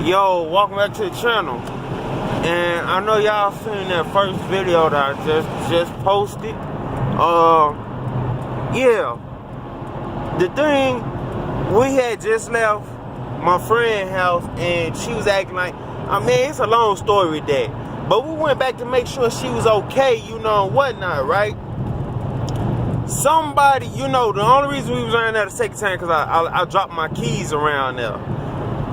Yo, welcome back to the channel. And I know y'all seen that first video that I just posted. Yeah. The thing, we had just left my friend's house and she was acting like, I mean, it's a long story with that. But we went back to make sure she was okay, you know, and whatnot, right? Somebody, you know, the only reason we was around there the second time because I dropped my keys around there.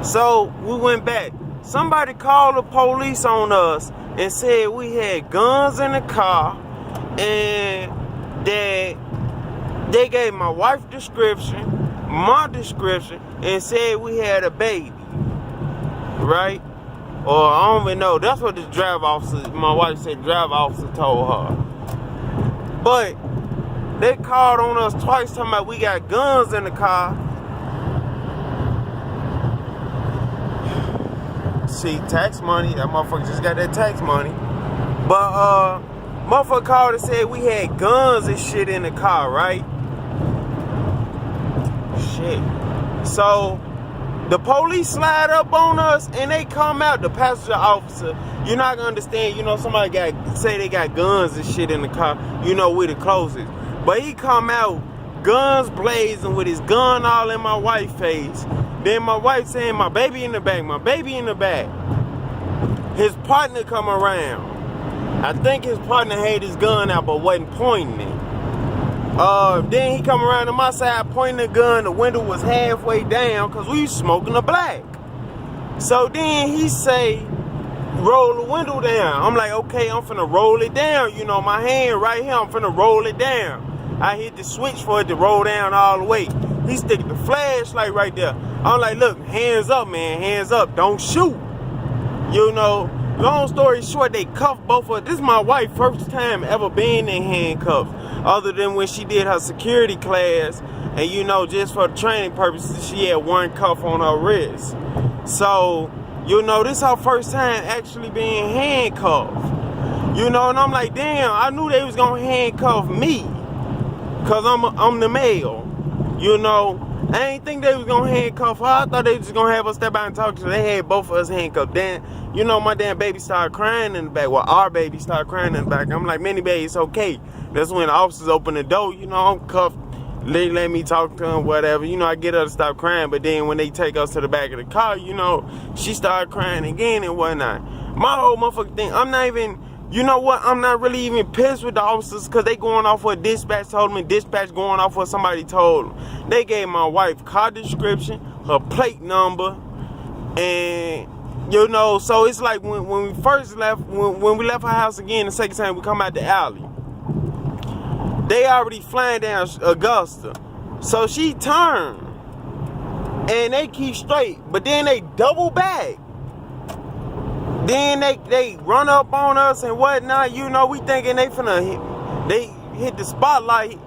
So we went back. Somebody called the police on us and said we had guns in the car and that they gave my wife's description, my description, and said we had a baby. Right? Or I don't even know. That's what the driver officer, my wife said the driver officer told her. But they called on us twice talking about we got guns in the car. See, tax money, that motherfucker just got that tax money. But motherfucker called and said we had guns and shit in the car, right? Shit. So the police slide up on us and they come out, the passenger officer, you're not gonna understand, you know, somebody say they got guns and shit in the car, you know, we the closest. But he come out, guns blazing with his gun all in my wife's face. Then my wife saying, my baby in the back, my baby in the back. His partner come around. I think his partner had his gun out but wasn't pointing it. Then he come around to my side pointing the gun. The window was halfway down because we was smoking a black. So then he say, roll the window down. I'm like, okay, I'm finna roll it down. You know, my hand right here, I'm finna roll it down. I hit the switch for it to roll down all the way. He stick the flashlight right there. I'm like, look, hands up, man, hands up, don't shoot. You know, long story short, they cuffed both of us. This is my wife's first time ever being in handcuffs, other than when she did her security class, and you know, just for the training purposes, she had one cuff on her wrist. So, you know, this is her first time actually being handcuffed. You know, and I'm like, damn, I knew they was gonna handcuff me, cause I'm the male. You know, I ain't think they was gonna handcuff her. I thought they was just gonna have us step out and talk to her. They had both of us handcuffed. Then, you know, my damn baby started crying in the back. Well, our baby started crying in the back. I'm like, Minnie baby, it's okay. That's when the officers open the door. You know, I'm cuffed. They let me talk to them, whatever. You know, I get her to stop crying. But then when they take us to the back of the car, you know, she started crying again and whatnot. My whole motherfucking thing, I'm not even... You know what? I'm not really even pissed with the officers because they going off what dispatch told me. Dispatch going off what somebody told them. They gave my wife car description, her plate number, and you know, so it's like when we first left, when we left her house again the second time we come out the alley, they already flying down Augusta. So she turned and they keep straight, but then they double back. Then they run up on us and whatnot, you know, we thinking they hit the spotlight.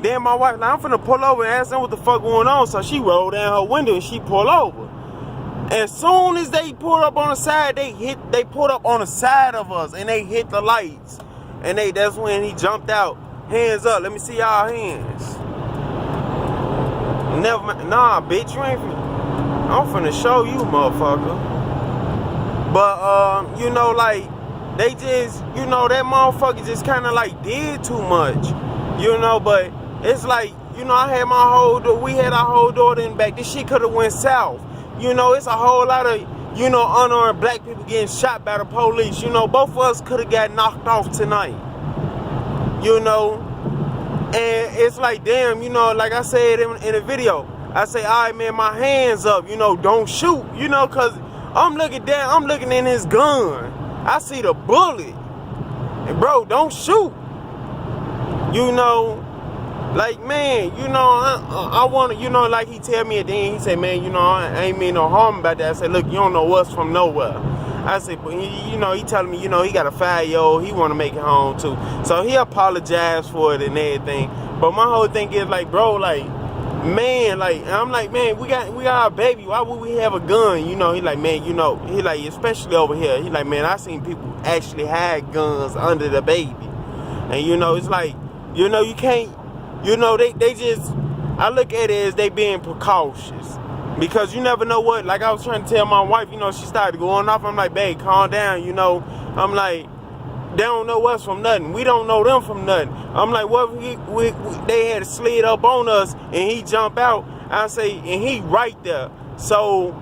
Then my wife, like, I'm finna pull over and ask them what the fuck going on. So she rolled down her window and she pulled over. As soon as they pulled up on the side, they pulled up on the side of us and they hit the lights. And that's when he jumped out. Hands up, let me see y'all hands. Never mind. Nah, bitch, you ain't finna. I'm finna show you, motherfucker. But, you know, like, they just, you know, that motherfucker just kind of, like, did too much, you know, but it's like, you know, we had our whole daughter in the back. This shit could have went south. You know, it's a whole lot of, you know, unarmed black people getting shot by the police. You know, both of us could have got knocked off tonight, you know, and it's like, damn, you know, like I said in the video, I say, all right, man, my hands up, you know, don't shoot, you know, because I'm looking down, I'm looking in his gun. I see the bullet. And bro, don't shoot. You know, like, man, you know, I want to, you know, like he tell me at the end, he say, man, you know, I ain't mean no harm about that. I said, look, you don't know us from nowhere. I said, but you know, he telling me, you know, he got a 5-year-old, he want to make it home too. So he apologized for it and everything. But my whole thing is like, bro, like, man, like, I'm like, man, we got our baby. Why would we have a gun? You know, he like, man, you know, he like, especially over here. He like, man, I seen people actually hide guns under the baby. And, you know, it's like, you know, you can't, you know, they just, I look at it as they being precautious. Because you never know what, like I was trying to tell my wife, you know, she started going off. I'm like, babe, calm down, you know. I'm like, they don't know us from nothing. We don't know them from nothing. I'm like, what if they had slid up on us and he jump out? I say, and he right there. So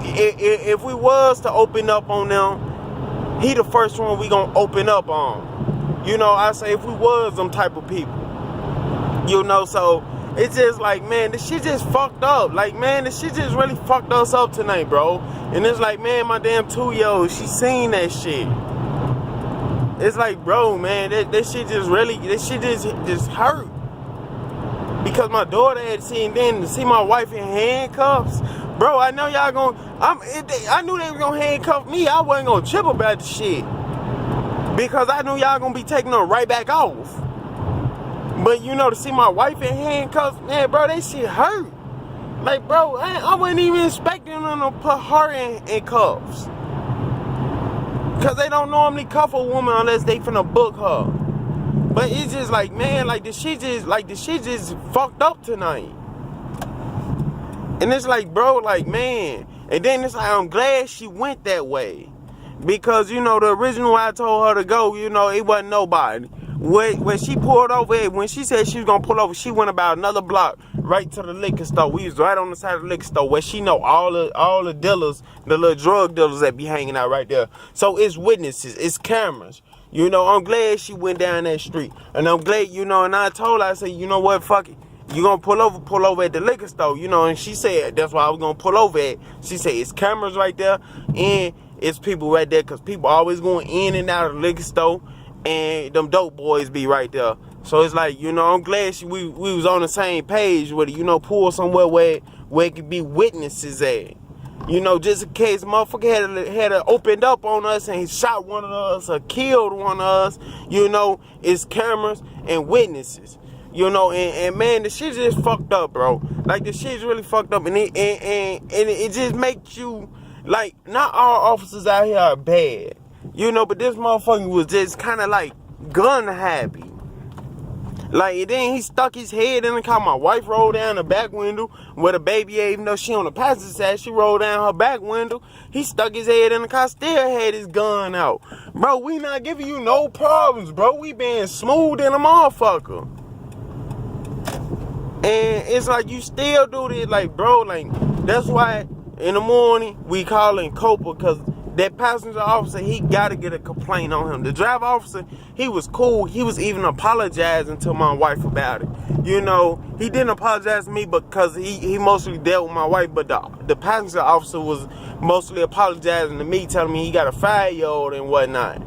if we was to open up on them, he the first one we gonna open up on. You know, I say if we was them type of people. You know, so it's just like, man, this shit just fucked up. Like, man, this shit just really fucked us up tonight, bro. And it's like, man, my damn 2-year-old, she seen that shit. It's like, bro, man, that shit just really, this shit just hurt. Because my daughter had seen, then to see my wife in handcuffs. Bro, I know y'all gonna, I knew they were gonna handcuff me. I wasn't gonna trip about the shit. Because I knew y'all gonna be taking her right back off. But, you know, to see my wife in handcuffs, man, bro, that shit hurt. Like, bro, I wasn't even expecting them to put her in cuffs. Because they don't normally cuff a woman unless they finna book her. But it's just like, man, like, the shit just fucked up tonight. And it's like, bro, like, man. And then it's like, I'm glad she went that way. Because, you know, the original I told her to go, you know, it wasn't nobody. When she pulled over, when she said she was gonna pull over, she went about another block right to the liquor store. We was right on the side of the liquor store where she know all the dealers, the little drug dealers that be hanging out right there. So it's witnesses, it's cameras. You know, I'm glad she went down that street. And I'm glad, you know, and I told her, I said, you know what, fuck it. You gonna pull over at the liquor store, you know, and she said, that's why I was gonna pull over at. She said, it's cameras right there, and it's people right there, because people always going in and out of the liquor store. And them dope boys be right there. So it's like, you know, I'm glad we was on the same page with it. You know, pull somewhere where it could be witnesses at. You know, just in case motherfucker had opened up on us and he shot one of us or killed one of us. You know, it's cameras and witnesses. You know, and man, the shit just fucked up, bro. Like, the shit's really fucked up. And it just makes you, like, not all officers out here are bad. You know, but this motherfucker was just kind of like gun happy. Like, and then he stuck his head in the car. My wife rolled down the back window where the baby, even though she on the passenger side, she rolled down her back window. He stuck his head in the car, still had his gun out. Bro, we not giving you no problems, bro. We being smooth in a motherfucker. And it's like, you still do this, like, bro, like, that's why in the morning we calling Copa, because that passenger officer, he got to get a complaint on him. The driver officer, he was cool. He was even apologizing to my wife about it. You know, he didn't apologize to me because he mostly dealt with my wife, but the passenger officer was mostly apologizing to me, telling me he got a 5-year-old and whatnot.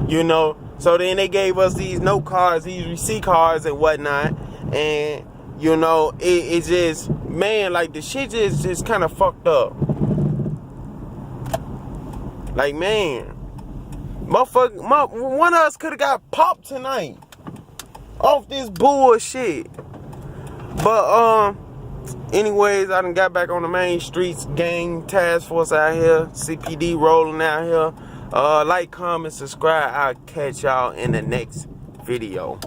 You know, so then they gave us these note cards, these receipt cards and whatnot. And, you know, it just, man, like, the shit just kind of fucked up. Like, man, motherfucker, one of us could have got popped tonight off this bullshit. But, anyways, I done got back on the main streets, gang task force out here, CPD rolling out here. Like, comment, subscribe. I'll catch y'all in the next video.